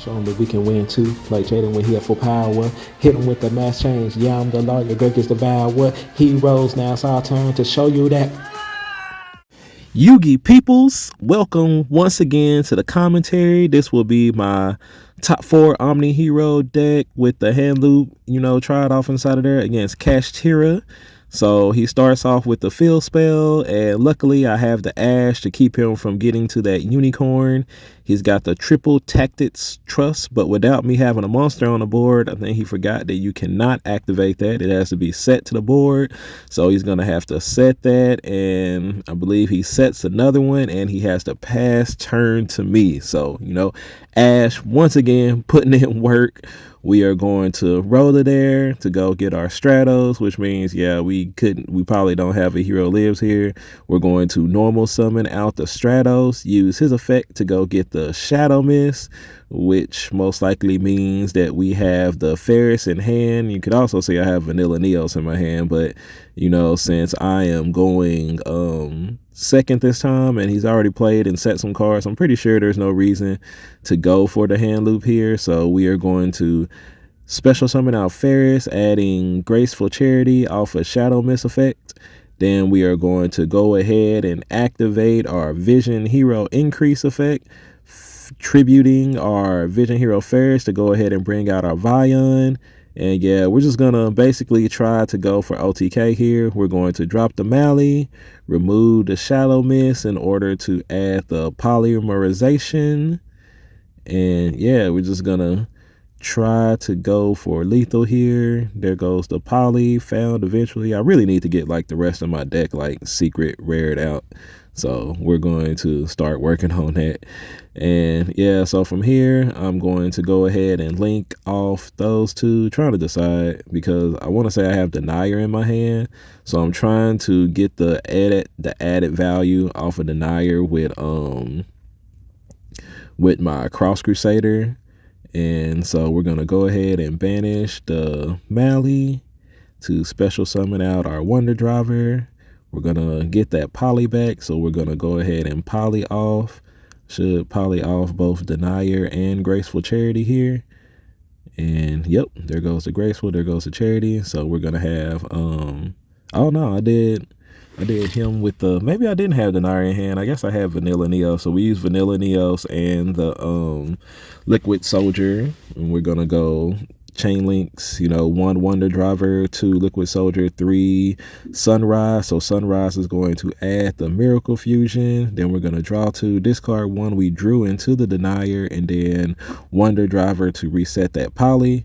Show him that we can win too. Play Jaden when he at full power. Hit him with the mass change. Yeah, I'm the lawyer. Greg is the devour. Heroes, now it's our turn to show you that. Yugi peoples, welcome once again to the commentary. This will be my top 4 Omni hero deck with the hand loop, tried off inside of there against Kashtira. So he starts off with the field spell, and luckily I have the Ash to keep him from getting to that unicorn. He's got the triple tactics trust, but without me having a monster on the board, I think he forgot that you cannot activate that. It has to be set to the board. So he's going to have to set that, and I believe he sets another one, and he has to pass turn to me. So, Ash, once again, putting in work. We are going to roll it there to go get our Stratos, which means, we probably don't have a hero lives here. We're going to normal summon out the Stratos, use his effect to go get the Shadow Mist, which most likely means that we have the Ferris in hand. You could also say I have Vanilla Neos in my hand, but, since I am going second this time and he's already played and set some cards, I'm pretty sure there's no reason to go for the hand loop here. So we are going to special summon out Ferris, adding Graceful Charity off a Shadow Mist effect. Then we are going to go ahead and activate our Vision Hero Increase effect, tributing our Vision Hero Ferris to go ahead and bring out our Vion. And we're just going to basically try to go for OTK here. We're going to drop the Mally, remove the Shadow Mist in order to add the polymerization. And we're just going to try to go for lethal here. There goes the poly found eventually. I really need to get the rest of my deck secret rared out. So we're going to start working on that. And so from here, I'm going to go ahead and link off those two, trying to decide, because I want to say I have Denier in my hand. So I'm trying to get the added value off of Denier with my Cross Crusader. And so we're going to go ahead and banish the Mally to special summon out our Wonder Driver. We're going to get that poly back, so we're going to go ahead and poly off. Should poly off both Denier and Graceful Charity here. And there goes the Graceful, there goes the Charity. So we're going to have, oh no, I did him with the, maybe I didn't have Denier in hand. I guess I have Vanilla Neos. So we use Vanilla Neos and the Liquid Soldier. And we're going to go chain links, 1 Wonder Driver, 2 Liquid Soldier, 3 Sunrise. So Sunrise is going to add the Miracle Fusion. Then we're going to draw 2, discard 1 we drew into the Denier, and then Wonder Driver to reset that poly.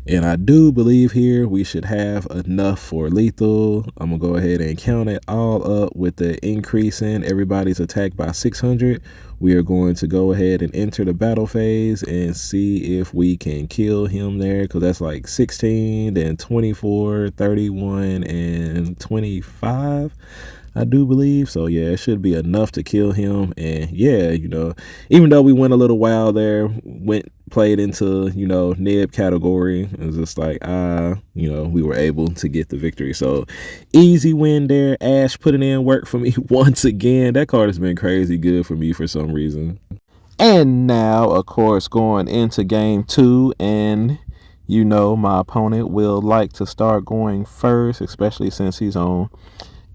And I do believe here we should have enough for lethal. I'm going to go ahead and count it all up with the increase in everybody's attack by 600. We are going to go ahead and enter the battle phase and see if we can kill him there, because that's 16, then 24, 31, and 25. I do believe. So it should be enough to kill him. And even though we went a little while there, played into, Nib category, it was just we were able to get the victory. So easy win there. Ash putting in work for me once again. That card has been crazy good for me for some reason. And now, of course, going into game 2, and my opponent will like to start going first, especially since he's on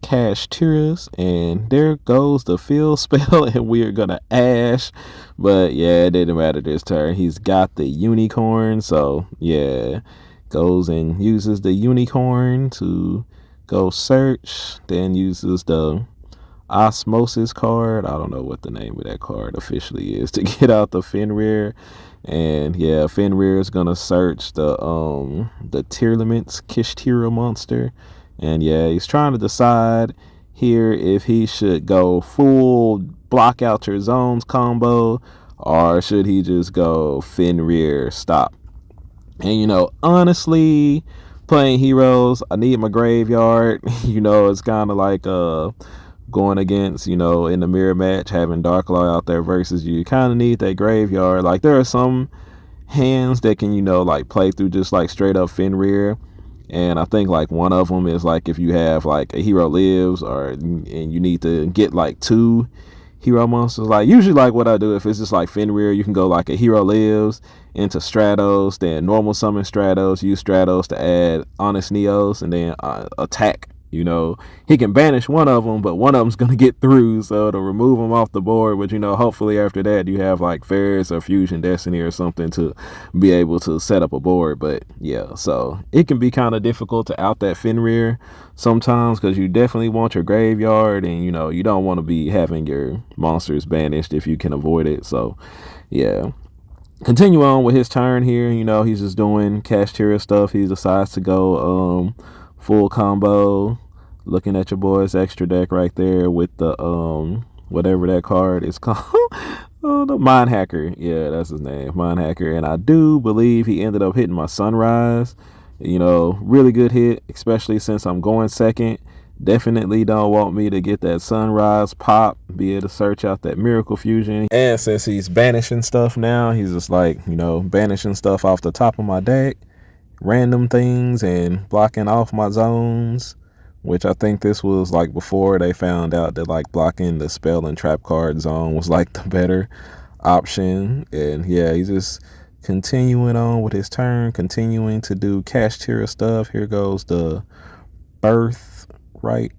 Kashtira's, and there goes the field spell, and we are gonna Ash, but it didn't matter this turn. He's got the unicorn, so goes and uses the unicorn to go search, then uses the Osmosis card. I don't know what the name of that card officially is, to get out the Fenrir. And Fenrir is gonna search the Tearlament's Kashtira monster. And he's trying to decide here if he should go full block out your zones combo, or should he just go Fenrir stop. And honestly, playing heroes, I need my graveyard. It's kind of going against, in the mirror match, having Darklaw out there versus you kind of need that graveyard. There are some hands that can, play through just straight up Fenrir. And I think one of them is if you have a hero lives, and you need to get 2 hero monsters. Like usually like what I do, if it's just like Fenrir, you can go like a hero lives into Stratos, then normal summon Stratos, use Stratos to add honest Neos, and then attack. You know, he can banish one of them, but one of them's going to get through, so to remove them off the board. But, you know, hopefully after that you have like Ferris or Fusion Destiny or something to be able to set up a board. But yeah, so it can be kind of difficult to out that Fenrir sometimes, because you definitely want your graveyard, and, you know, you don't want to be having your monsters banished if you can avoid it. So yeah, continue on with his turn here. You know, he's just doing Kashtira stuff. He decides to go full combo, looking at your boy's extra deck right there with the whatever that card is called. Oh, the Mind Hacker. Yeah, that's his name, Mind Hacker. And I do believe he ended up hitting my Sunrise. You know, really good hit, especially since I'm going second. Definitely don't want me to get that Sunrise pop, be able to search out that Miracle Fusion. And since he's banishing stuff now, he's just like, you know, banishing stuff off the top of my deck, random things, and blocking off my zones, which I think this was like before they found out that like blocking the spell and trap card zone was like the better option. And yeah, he's just continuing on with his turn, continuing to do Kashtira stuff. Here goes the Birth, right?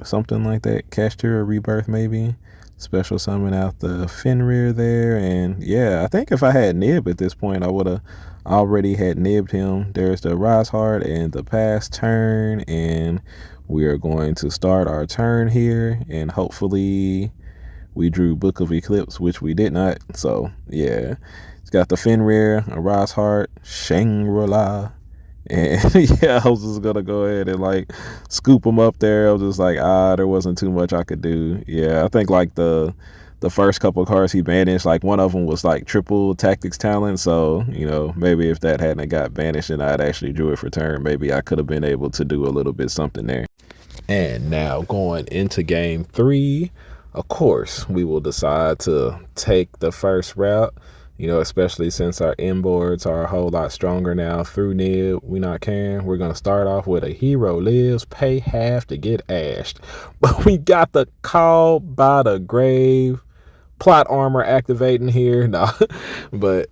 Something like that. Kashtira Rebirth, maybe. Special summon out the Fenrir there. And yeah, I think if I had Nib at this point, I would have already had nibbed him. There's the Rise Hard and the pass turn, and we are going to start our turn here, and hopefully we drew Book of Eclipse, which we did not. So yeah, it's got the Fenrir, a Rise Hard, Shangri-La, and yeah, I was just gonna go ahead and like scoop him up there. I was just like, there wasn't too much I could do. Yeah, I think like the first couple of cards he banished, like one of them was like triple tactics talent. So, you know, maybe if that hadn't got banished and I'd actually drew it for turn, maybe I could have been able to do a little bit something there. And now going into game 3, of course, we will decide to take the first route, you know, especially since our inboards are a whole lot stronger now through Nib. We not caring. We're going to start off with a hero lives, pay half to get ashed. But we got the Call by the Grave plot armor activating here. No, but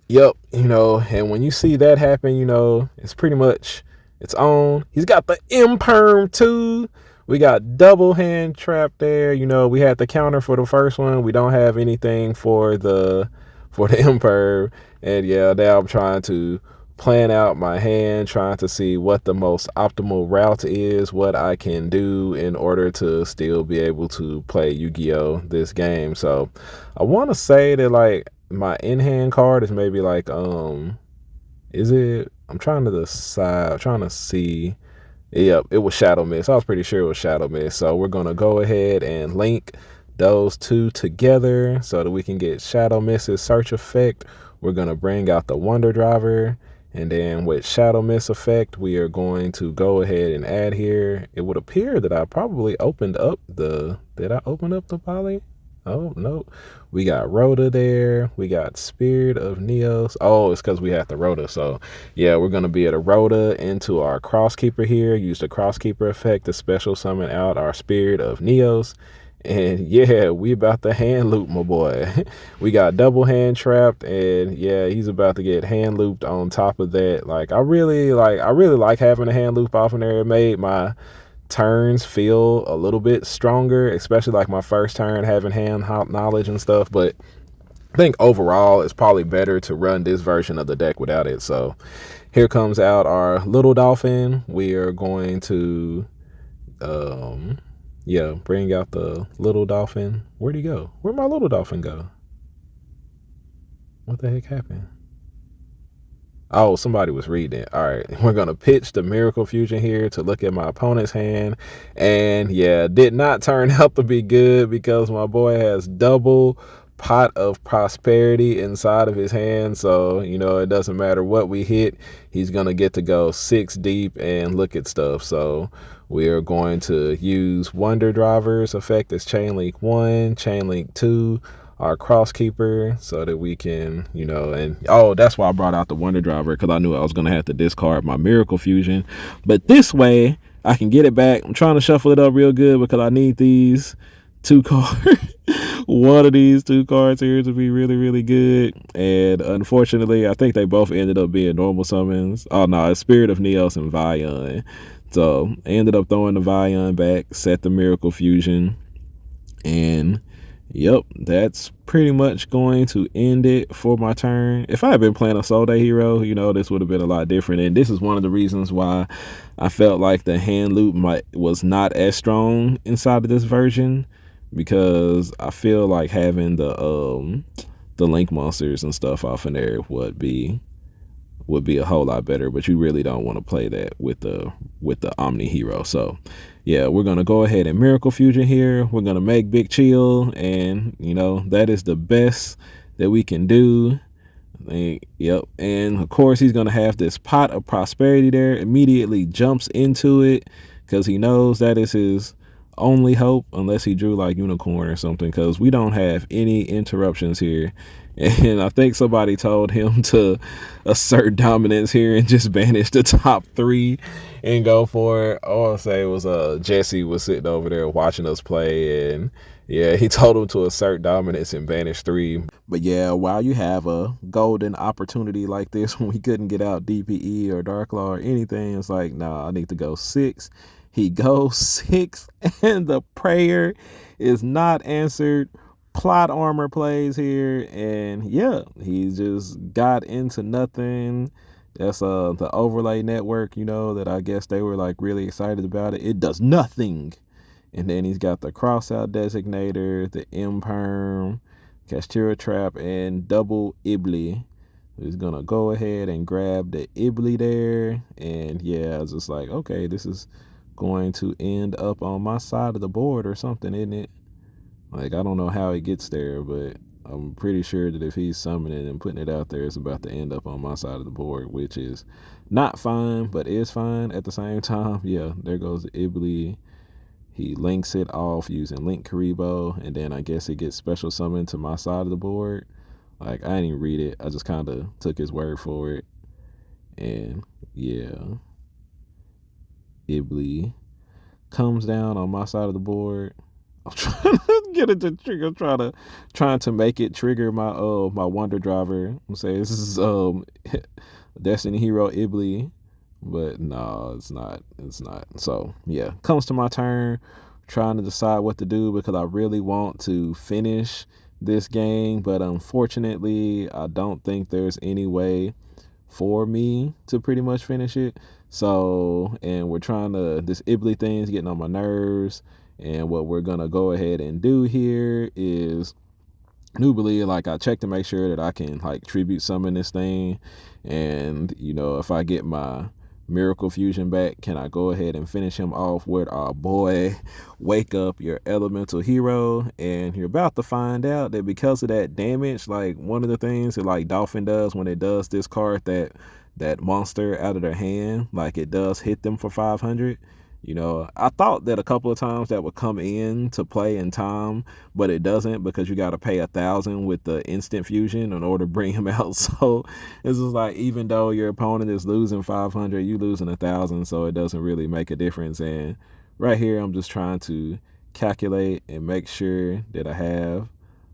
yep, you know, and when you see that happen, you know, it's pretty much its own. He's got the Imperm too. We got double hand trap there. You know, we had the counter for the first one. We don't have anything for the Imperm. And yeah, now I'm trying to plan out my hand, trying to see what the most optimal route is, what I can do in order to still be able to play Yu-Gi-Oh! This game. So I want to say that like my in-hand card is maybe like, is it, I'm trying to decide, I'm trying to see. Yep, it was Shadow Mist. I was pretty sure it was Shadow Mist. So we're going to go ahead and link those two together so that we can get Shadow Mist's search effect. We're going to bring out the Wonder Driver. And then with Shadow Mist effect, we are going to go ahead and add here. It would appear that I probably opened up the, did I open up the poly? Oh, no. We got Rhoda there. We got Spirit of Neos. Oh, it's because we had the Rhoda. So, yeah, we're going to be able to Rhoda into our Crosskeeper here. Use the Crosskeeper effect to special summon out our Spirit of Neos. And yeah, we about to hand loop my boy. We got double hand trapped, and yeah, he's about to get hand looped on top of that. Like I really like having a hand loop off in there. It made my turns feel a little bit stronger, especially like my first turn having hand hop knowledge and stuff. But I think overall it's probably better to run this version of the deck without it. So here comes out our little dolphin. We are going to yeah, bring out the little dolphin. Where'd he go? Where'd my little dolphin go? What the heck happened? Oh, somebody was reading it. All right, we're going to pitch the Miracle Fusion here to look at my opponent's hand. And yeah, did not turn out to be good because my boy has double Pot of Prosperity inside of his hand. So, you know, it doesn't matter what we hit. He's going to get to go 6 deep and look at stuff. So we are going to use Wonder Driver's effect as Chain Link 1, Chain Link 2, our Crosskeeper, so that we can, you know, and oh, that's why I brought out the Wonder Driver, because I knew I was going to have to discard my Miracle Fusion. But this way, I can get it back. I'm trying to shuffle it up real good because I need these 2 cards. one of these two cards here to be really, really good. And unfortunately, I think they both ended up being normal summons. Oh no, it's Spirit of Neos and Vion. So I ended up throwing the Vion back, set the Miracle Fusion, and yep, that's pretty much going to end it for my turn. If I had been playing a Soul Day hero, this would have been a lot different. And this is one of the reasons why I felt like the hand loop was not as strong inside of this version, because I feel like having the link monsters and stuff off in there would be a whole lot better, but you really don't want to play that with the Omni hero. So yeah, we're gonna go ahead and Miracle Fusion here. We're gonna make Big Chill, and that is the best that we can do. Yep. And of course he's gonna have this Pot of Prosperity there. Immediately jumps into it because he knows that is his only hope, unless he drew like Unicorn or something, because we don't have any interruptions here. And I think somebody told him to assert dominance here and just banish the top 3 and go for it. I want to say it was Jesse was sitting over there watching us play, and yeah, he told him to assert dominance and banish 3. But yeah, while you have a golden opportunity like this when we couldn't get out DPE or Darklaw or anything, it's like, nah, I need to go 6. He goes 6, and the prayer is not answered. Plot armor plays here, and yeah, he just got into nothing. That's the overlay network, that I guess they were like really excited about it. It does nothing. And then he's got the crossout designator, the Imperm, Kashtira Trap, and double Iblee. He's gonna go ahead and grab the Iblee there, and yeah, I was just like, okay, this is going to end up on my side of the board or something, isn't it? Like, I don't know how it gets there, but I'm pretty sure that if he's summoning and putting it out there, it's about to end up on my side of the board, which is not fine, but is fine at the same time. Yeah, there goes the Iblee. He links it off using Link Karibo, and then I guess it gets special summoned to my side of the board. Like, I didn't even read it. I just kind of took his word for it. And yeah, Iblee comes down on my side of the board. I'm trying to get it to trigger. Trying to make it trigger my my Wonder Driver. I'm saying this is Destiny Hero Iblee, but no, it's not. It's not. So yeah, comes to my turn. Trying to decide what to do because I really want to finish this game, but unfortunately, I don't think there's any way for me to pretty much finish it. So, and we're trying to, this Iblee thing is getting on my nerves. And what we're gonna go ahead and do here is newbly, like, I check to make sure that I can like tribute summon this thing. And if I get my Miracle Fusion back, can I go ahead and finish him off with our boy Wake Up Your Elemental Hero? And you're about to find out that because of that damage, like one of the things that like Dolphin does when it does discard that monster out of their hand, like it does hit them for 500. I thought that a couple of times that would come in to play in time, but it doesn't, because you got to pay 1,000 with the instant fusion in order to bring him out. So it's just like, even though your opponent is losing 500, you losing 1,000, so it doesn't really make a difference. And right here, I'm just trying to calculate and make sure that I have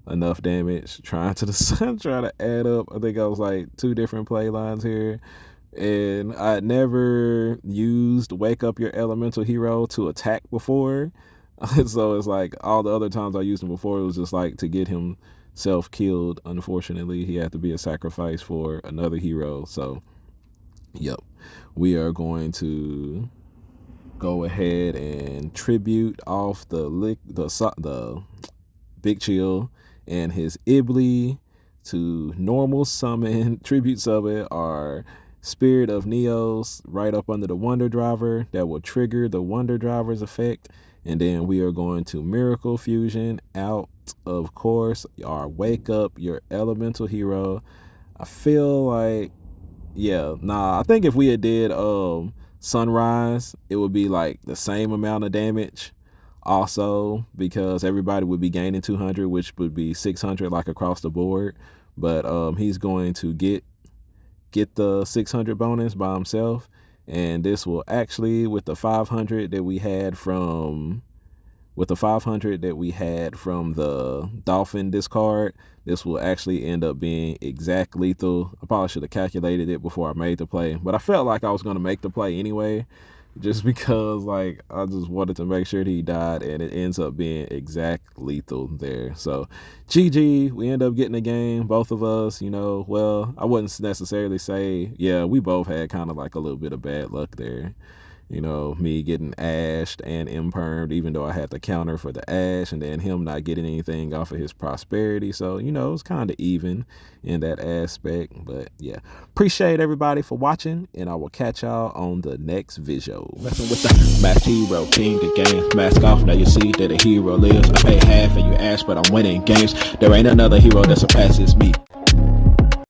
enough damage, trying to add up. I think I was like 2 different play lines here. And I never used Wake Up Your Elemental Hero to attack before. So it's like all the other times I used him before, it was just like to get himself killed. Unfortunately, he had to be a sacrifice for another hero. So, yep, we are going to go ahead and tribute off the Big Chill and his Iblee to normal summon, tribute summon our Spirit of Neos right up under the Wonder Driver. That will trigger the Wonder Driver's effect. And then we are going to Miracle Fusion out, of course, our Wake Up Your Elemental Hero. I feel like, I think if we had did Sunrise, it would be like the same amount of damage also, because everybody would be gaining 200, which would be 600 like across the board. But he's going to get the 600 bonus by himself, and this will actually, with the 500 that we had from with the 500 that we had from the Dolphin discard, this will actually end up being exact lethal. I probably should have calculated it before I made the play, but I felt like I was going to make the play anyway, just because like I just wanted to make sure that he died, and it ends up being exact lethal there. So GG, we end up getting a game, both of us, you know. Well, I wouldn't necessarily say, yeah, we both had kind of like a little bit of bad luck there. You know, me getting ashed and impermed, even though I had the counter for the ash, and then him not getting anything off of his prosperity. So, you know, it's kind of even in that aspect. But yeah, appreciate everybody for watching, and I will catch y'all on the next video. Messing with the masked hero, king of games. Mask off, now you see that a hero lives. I pay half and you ask, but I'm winning games. There ain't another hero that surpasses me.